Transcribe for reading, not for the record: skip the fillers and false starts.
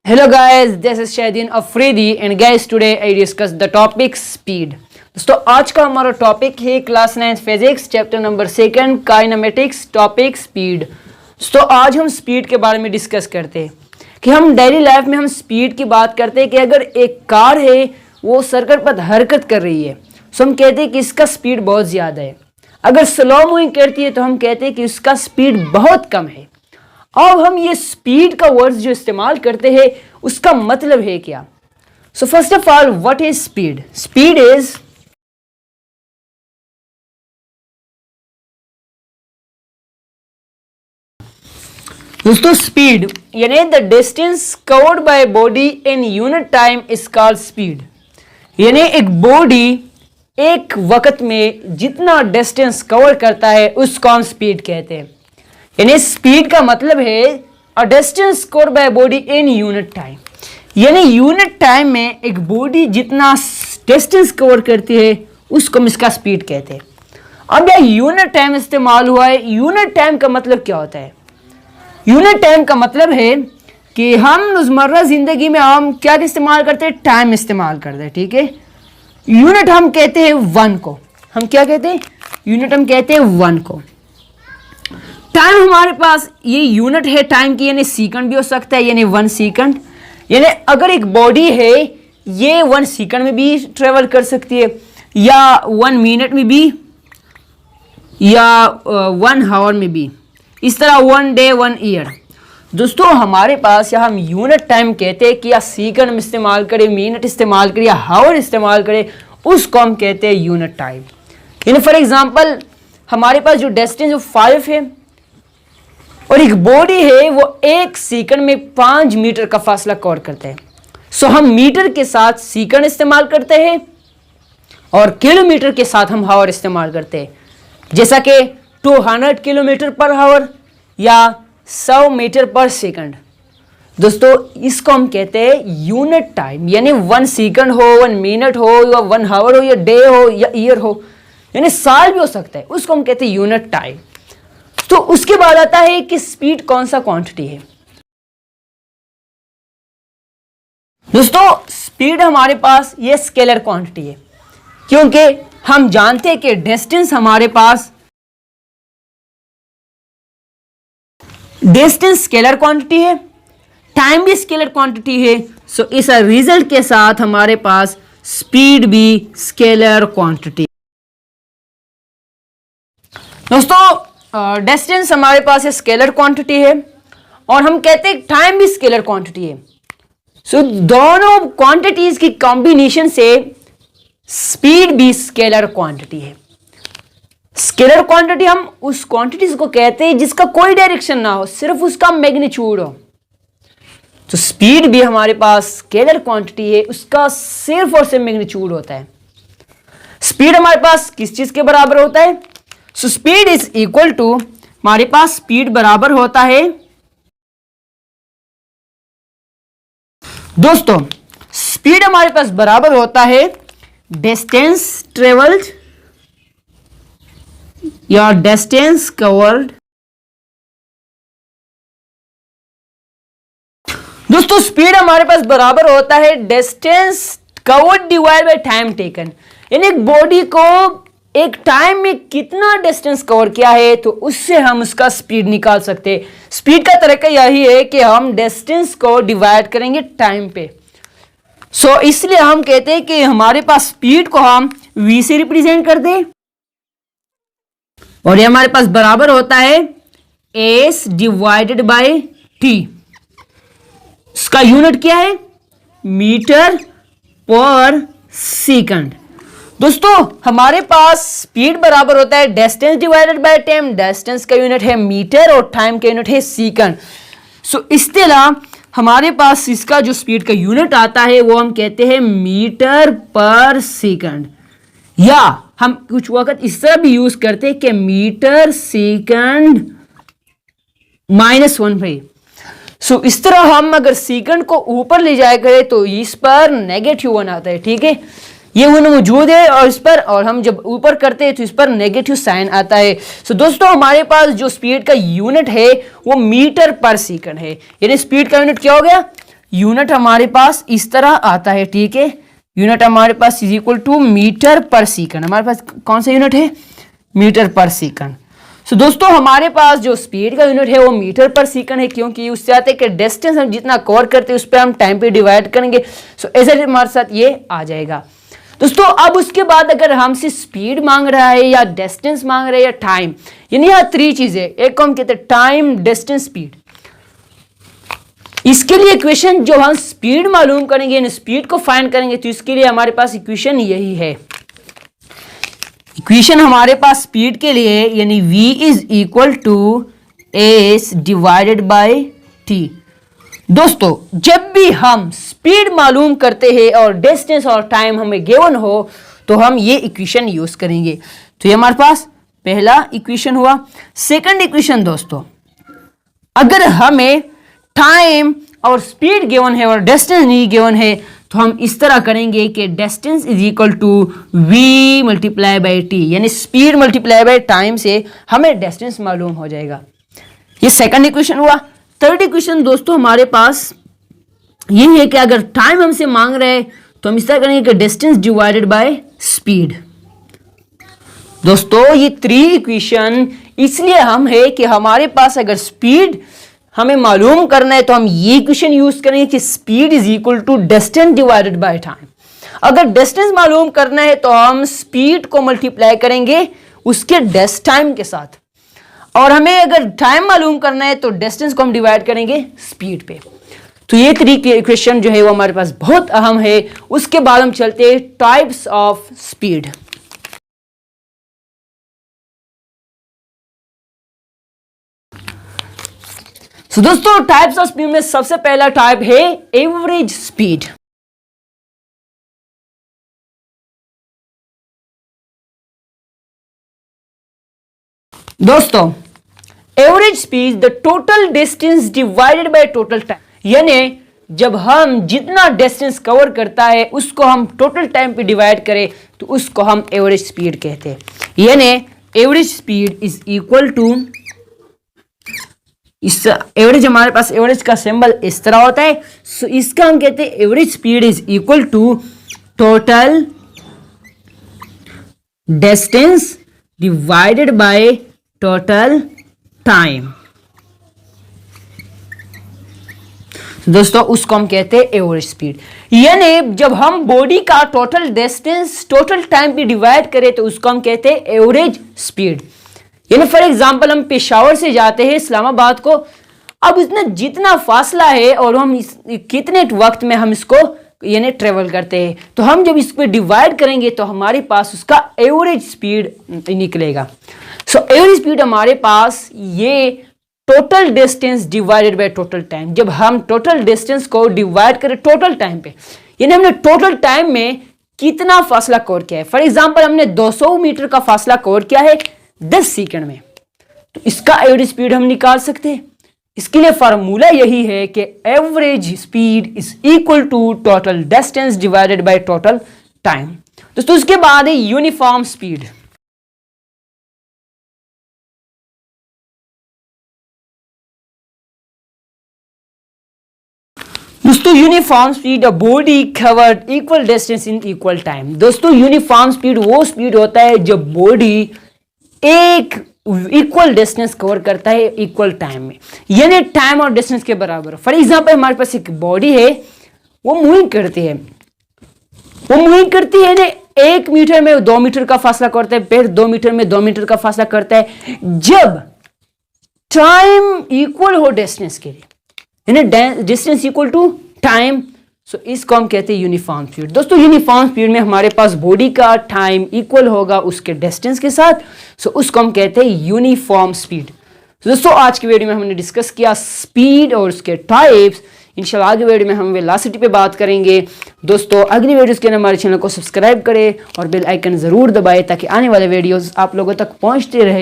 Hello guys, this is Shahidin Afridi and guys today I discuss the topic speed. दोस्तों आज का हमारा topic है class 9 physics chapter number 2 kinematics topic speed. दोस्तों आज हम स्पीड के बारे में डिस्कस करते हैं कि हम डेली लाइफ में हम स्पीड की बात करते हैं कि अगर एक कार है वो सड़क पर हरकत कर रही है तो हम कहते हैं कि इसका स्पीड बहुत ज़्यादा है। अगर स्लो मूविंग करती है तो हम कहते हैं कि उसका स्पीड बहुत कम है। अब हम ये स्पीड का वर्ड जो इस्तेमाल करते हैं उसका मतलब है क्या। So first of all what is speed? Speed is दोस्तों स्पीड यानी the distance covered by body in unit time is called speed. यानी एक बॉडी एक वक्त में जितना डिस्टेंस कवर करता है उसको हम स्पीड कहते हैं। यानी स्पीड का मतलब है a distance covered by body in unit time. यानी यूनिट टाइम में एक बॉडी जितना डिस्टेंस कवर करती है उसको हम इसका स्पीड कहते हैं। अब यह यूनिट टाइम इस्तेमाल हुआ है। यूनिट टाइम का मतलब क्या होता है? यूनिट टाइम का मतलब है कि हम रोजमर्रा जिंदगी में हम क्या इस्तेमाल करते हैं? टाइम इस्तेमाल करते हैं। ठीक है, यूनिट हम कहते हैं वन को। हम क्या कहते हैं? यूनिट हम कहते हैं वन को। टाइम हमारे पास ये यूनिट है टाइम की, यानी सेकंड भी हो सकता है, यानी 1 सेकंड। यानी अगर एक बॉडी है ये 1 सेकंड में भी ट्रेवल कर सकती है या 1 मिनट में भी या 1 आवर में भी, इस तरह 1 डे 1 ईयर। दोस्तों हमारे पास या हम यूनिट टाइम कहते हैं कि या सेकंड में इस्तेमाल करें, मिनट इस्तेमाल करें या आवर इस्तेमाल करें, उसको हम कहते हैं यूनिट टाइम। यानी फॉर एग्जांपल हमारे पास जो डिस्टेंस 5 है और एक बॉडी है वो 1 सेकंड में 5 मीटर का फासला कवर करते हैं। सो हम मीटर के साथ सेकंड इस्तेमाल करते हैं और किलोमीटर के साथ हम आवर इस्तेमाल करते हैं, जैसा कि 200 किलोमीटर पर आवर या 100 मीटर पर सेकंड। दोस्तों इसको हम कहते हैं यूनिट टाइम। यानी 1 सेकंड हो, 1 मिनट हो या 1 आवर हो या डे हो या ईयर हो, यानी साल भी हो सकता है, उसको हम कहते हैं यूनिट टाइम। तो उसके बाद आता है कि स्पीड कौन सा क्वांटिटी है। दोस्तों स्पीड हमारे पास ये स्केलर क्वांटिटी है, क्योंकि हम जानते हैं कि डिस्टेंस हमारे पास डिस्टेंस स्केलर क्वांटिटी है, टाइम भी स्केलर क्वांटिटी है। सो इस रिजल्ट के साथ हमारे पास स्पीड भी स्केलर क्वांटिटी। दोस्तों डिस्टेंस हमारे पास स्केलर क्वांटिटी है और हम कहते हैं टाइम भी स्केलर क्वांटिटी है। सो दोनों क्वांटिटीज की कॉम्बिनेशन से स्पीड भी स्केलर क्वांटिटी है। स्केलर क्वांटिटी हम उस क्वांटिटीज को कहते हैं जिसका कोई डायरेक्शन ना हो, सिर्फ उसका मैग्नीट्यूड हो। तो स्पीड भी हमारे पास स्केलर क्वांटिटी है, उसका सिर्फ और सिर्फ मैग्नीट्यूड होता है। स्पीड हमारे पास किस चीज के बराबर होता है? So speed is equal to, हमारे पास स्पीड बराबर होता है दोस्तों स्पीड हमारे पास बराबर होता है डिस्टेंस ट्रेवल्ड या डिस्टेंस कवर्ड। दोस्तों स्पीड हमारे पास बराबर होता है distance covered divide by time taken. यानी एक बॉडी को एक टाइम में कितना डिस्टेंस कवर किया है तो उससे हम उसका स्पीड निकाल सकते हैं। स्पीड का तरीका यही है कि हम डिस्टेंस को डिवाइड करेंगे टाइम पे। सो इसलिए हम कहते हैं कि हमारे पास स्पीड को हम v से रिप्रेजेंट कर दें और ये हमारे पास बराबर होता है s डिवाइडेड बाय t। इसका यूनिट क्या है? मीटर पर सेकंड। दोस्तों हमारे पास स्पीड बराबर होता है distance divided by time. Distance का यूनिट है मीटर और टाइम का यूनिट है सेकंड। सो इस तरह हमारे पास इसका जो स्पीड का यूनिट आता है वो हम कहते हैं मीटर पर सेकंड, या हम कुछ वक्त इस तरह भी यूज करते हैं कि मीटर सेकंड -1/। सो इस तरह हम अगर सेकंड को ऊपर ले जाया करें तो इस पर -1 आता है। ठीक है, ये होना मौजूद है और इस पर, और हम जब ऊपर करते हैं तो इस पर नेगेटिव साइन आता है। सो दोस्तों हमारे पास जो स्पीड का यूनिट है वो मीटर पर सेकंड है। यानी स्पीड का यूनिट क्या हो गया? यूनिट हमारे पास इस तरह आता है, ठीक है। यूनिट हमारे पास इज इक्वल टू मीटर पर सेकंड। हमारे पास कौन सा यूनिट है? मीटर पर सेकंड। सो दोस्तों हमारे पास जो स्पीड का यूनिट है वो मीटर पर सेकंड है, क्योंकि उससे आते हैं कि डिस्टेंस हम जितना कवर करते हैं उस पर हम टाइम पे डिवाइड करेंगे। सो ऐसे हमारे साथ ये आ जाएगा दोस्तों। अब उसके बाद अगर हमसे स्पीड मांग रहा है या डिस्टेंस मांग रहा है या टाइम, यानी यहाँ 3 चीजें, एक को हम कहते हैं टाइम, डिस्टेंस, स्पीड। इसके लिए इक्वेशन जो हम स्पीड मालूम करेंगे, यानी स्पीड को फाइंड करेंगे, तो इसके लिए हमारे पास इक्वेशन यही है। इक्वेशन हमारे पास स्पीड के लिए यानी v is equal to s divided by t. दोस्तों जब भी हम स्पीड मालूम करते हैं और डिस्टेंस और टाइम हमें गिवन हो तो हम ये इक्वेशन यूज करेंगे। तो ये हमारे पास पहला इक्वेशन हुआ। सेकंड इक्वेशन दोस्तों, अगर हमें टाइम और स्पीड गिवन है और डिस्टेंस नहीं गिवन है तो हम इस तरह करेंगे कि distance is equal to v multiply by t, यानी स्पीड मल्टीप्लाई बाई टाइम से हमें डिस्टेंस मालूम हो जाएगा। ये सेकंड इक्वेशन हुआ। थर्ड इक्वेशन दोस्तों हमारे पास यही है कि अगर टाइम हमसे मांग रहे हैं तो हम इस तरह करेंगे कि डिस्टेंस डिवाइडेड बाय स्पीड। दोस्तों ये 3 इक्वेशन इसलिए हम है कि हमारे पास अगर स्पीड हमें मालूम करना है तो हम ये इक्वेशन यूज करेंगे कि speed is equal to distance divided by time. अगर डिस्टेंस मालूम करना है तो हम स्पीड को मल्टीप्लाई करेंगे उसके टाइम के साथ, और हमें अगर टाइम मालूम करना है तो डिस्टेंस को हम डिवाइड करेंगे स्पीड पे। तो ये 3 इक्वेशन जो है वो हमारे पास बहुत अहम है। उसके बाद हम चलते हैं टाइप्स ऑफ स्पीड। तो दोस्तों टाइप्स ऑफ स्पीड में सबसे पहला टाइप है एवरेज स्पीड। दोस्तों average speed the total distance divided by total time, यानी जब हम जितना डिस्टेंस कवर करता है उसको हम टोटल टाइम पे डिवाइड करें तो उसको हम एवरेज स्पीड कहते हैं। यानी average speed is equal to, इस एवरेज हमारे पास एवरेज का सिंबल इस तरह होता है। सो इसका हम कहते हैं average speed is equal to total distance divided by total time. दोस्तों उसको हम कहते हैं एवरेज स्पीड। यानी जब हम बॉडी का टोटल डिस्टेंस टोटल टाइम पे डिवाइड करें तो उसको हम कहते हैं एवरेज स्पीड। यानी फॉर एग्जांपल हम पेशावर से जाते हैं इस्लामाबाद को, अब इसमें जितना फासला है और हम कितने वक्त में हम इसको यानी ट्रेवल करते हैं, तो हम जब इस पर डिवाइड करेंगे तो हमारे पास उसका एवरेज स्पीड निकलेगा। सो एवरेज स्पीड हमारे पास ये total distance divided by total time. जब हम टोटल डिस्टेंस को डिवाइड करें टोटल टाइम पे, यानी हमने टोटल टाइम में कितना फासला कवर किया है। फॉर एग्जांपल हमने 200 मीटर का फासला कवर किया है 10 सेकंड में, तो इसका एवरेज स्पीड हम निकाल सकते हैं। इसके लिए फार्मूला यही है कि average speed is equal to total distance divided by total time. दोस्तों उसके बाद है यूनिफॉर्म स्पीड। दोस्तों uniform speed a body covered equal distance in equal time. दोस्तों यूनिफॉर्म स्पीड वो स्पीड होता है जब बॉडी एक इक्वल डिस्टेंस कवर करता है इक्वल टाइम में, यानी टाइम और डिस्टेंस के बराबर। फॉर एग्जांपल हमारे पास एक बॉडी है, वो मूविंग करती है, ना 1 मीटर में 2 मीटर का फासला करता है, फिर 2 मीटर में 2 मीटर का फासला करता है जब टाइम इक्वल हो डिस्टेंस के लिए, यानी डिस्टेंस इक्वल टू टाइम। सो इसको हम कहते हैं यूनिफॉर्म स्पीड। दोस्तों यूनिफॉर्म स्पीड में हमारे पास बॉडी का टाइम इक्वल होगा उसके डिस्टेंस के साथ, सो उसको हम कहते हैं यूनिफॉर्म स्पीड। दोस्तों आज की वीडियो में हमने डिस्कस किया स्पीड और उसके टाइप्स। इंशाल्लाह आगे वीडियो में हम वेलोसिटी पे बात करेंगे। दोस्तों अगली वीडियोस के लिए हमारे चैनल को सब्सक्राइब करें और बेल आइकन जरूर दबाएं ताकि आने वाले वीडियोस आप लोगों तक पहुंचते रहे।